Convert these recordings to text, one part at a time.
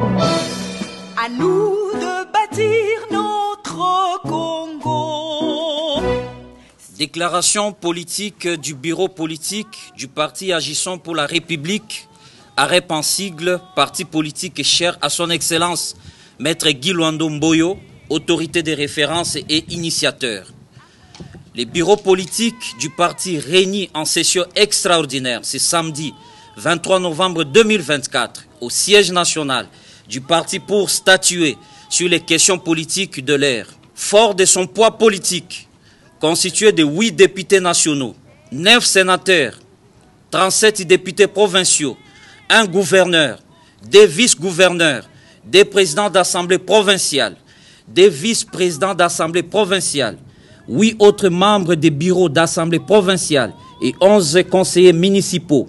À nous de bâtir notre Congo. Déclaration politique du bureau politique du parti Agissons pour la République, AREP en sigle, parti politique cher à son excellence, Maître Guy Luando Mboyo, autorité de référence et initiateur. Les bureaux politiques du parti réunis en session extraordinaire ce samedi 23 novembre 2024 au siège national du parti pour statuer sur les questions politiques de l'ère. Fort de son poids politique, constitué de 8 députés nationaux, 9 sénateurs, 37 députés provinciaux, un gouverneur, des vice-gouverneurs, des présidents d'assemblée provinciale, des vice-présidents d'assemblée provinciale, 8 autres membres des bureaux d'assemblée provinciale et 11 conseillers municipaux.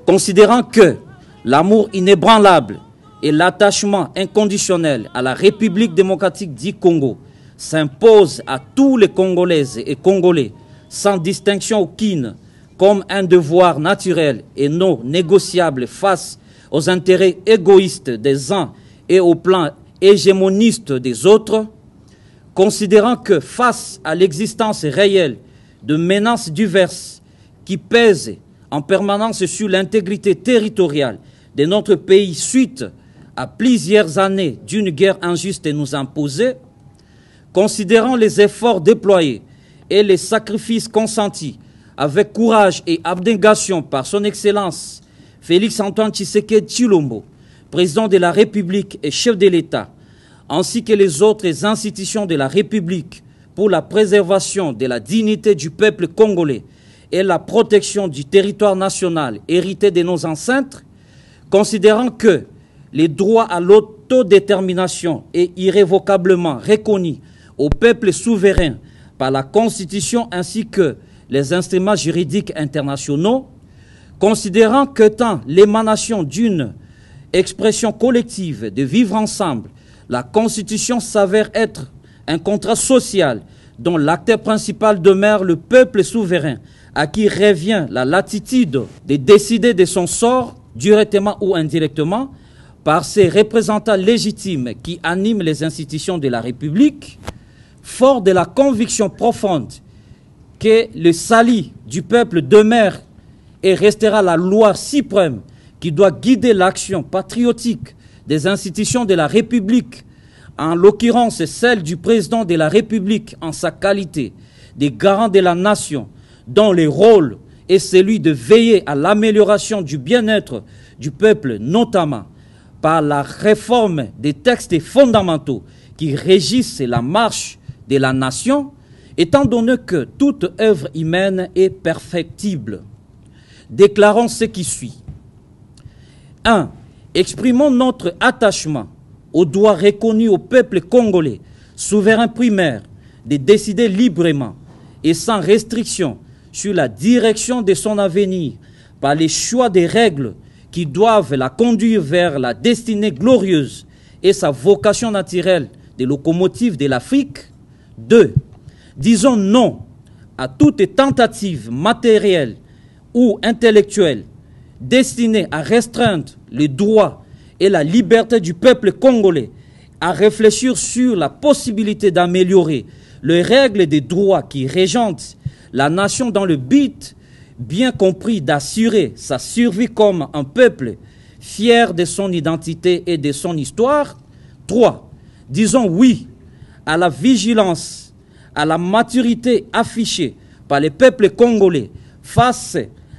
Considérant que l'amour inébranlable et l'attachement inconditionnel à la République démocratique du Congo s'impose à tous les Congolaises et Congolais, sans distinction aucune, comme un devoir naturel et non négociable face aux intérêts égoïstes des uns et au plan hégémoniste des autres, considérant que face à l'existence réelle de menaces diverses qui pèsent en permanence sur l'intégrité territoriale de notre pays suite à plusieurs années d'une guerre injuste nous imposée, considérant les efforts déployés et les sacrifices consentis avec courage et abnégation par son Excellence Félix-Antoine Tshisekedi Tshilombo, président de la République et chef de l'État, ainsi que les autres institutions de la République pour la préservation de la dignité du peuple congolais et la protection du territoire national hérité de nos ancêtres, considérant que les droits à l'autodétermination est irrévocablement reconnu au peuple souverain par la Constitution ainsi que les instruments juridiques internationaux, considérant que tant l'émanation d'une expression collective de vivre ensemble, la Constitution s'avère être un contrat social dont l'acteur principal demeure le peuple souverain, à qui revient la latitude de décider de son sort, directement ou indirectement, par ses représentants légitimes qui animent les institutions de la République, fort de la conviction profonde que le salut du peuple demeure et restera la loi suprême qui doit guider l'action patriotique des institutions de la République, en l'occurrence celle du président de la République en sa qualité de garant de la nation, dont le rôle est celui de veiller à l'amélioration du bien-être du peuple, notamment par la réforme des textes fondamentaux qui régissent la marche de la nation, étant donné que toute œuvre humaine est perfectible. Déclarons ce qui suit. 1. Exprimons notre attachement au droit reconnu au peuple congolais, souverain primaire, de décider librement et sans restriction sur la direction de son avenir par les choix des règles qui doivent la conduire vers la destinée glorieuse et sa vocation naturelle de locomotive de l'Afrique. 2. Disons non à toute tentative matérielle ou intellectuelle destinée à restreindre les droits et la liberté du peuple congolais, à réfléchir sur la possibilité d'améliorer les règles des droits qui régentent la nation dans le but bien compris d'assurer sa survie comme un peuple fier de son identité et de son histoire. 3. Disons oui à la vigilance, à la maturité affichée par les peuples congolais face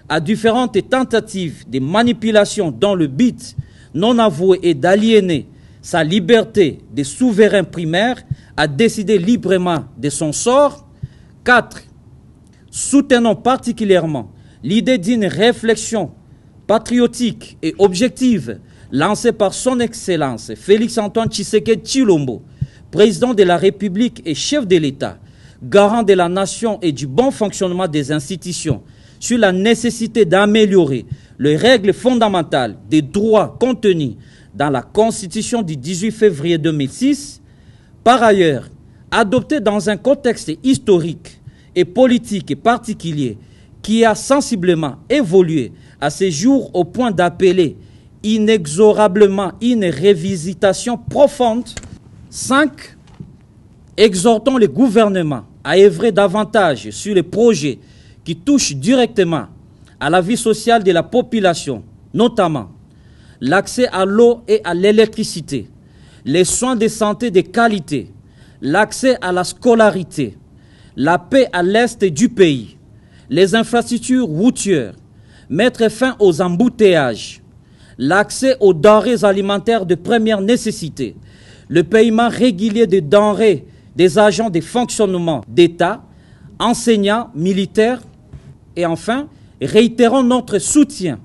à différentes tentatives de manipulation dans le but non avoué et d'aliéner sa liberté de souverain primaire à décider librement de son sort. 4. Soutenons particulièrement l'idée d'une réflexion patriotique et objective lancée par son Excellence Félix-Antoine Tshisekedi Tshilombo, président de la République et chef de l'État, garant de la nation et du bon fonctionnement des institutions, sur la nécessité d'améliorer les règles fondamentales des droits contenus dans la Constitution du 18 février 2006, par ailleurs, adoptée dans un contexte historique et politique particulier qui a sensiblement évolué à ce jour au point d'appeler inexorablement une révisitation profonde. 5. Exhortons les gouvernements à œuvrer davantage sur les projets qui touchent directement à la vie sociale de la population, notamment l'accès à l'eau et à l'électricité, les soins de santé de qualité, l'accès à la scolarité, la paix à l'est du pays, les infrastructures routières, mettre fin aux embouteillages, l'accès aux denrées alimentaires de première nécessité, le paiement régulier des denrées des agents de fonctionnement d'État, enseignants, militaires, et enfin, réitérons notre soutien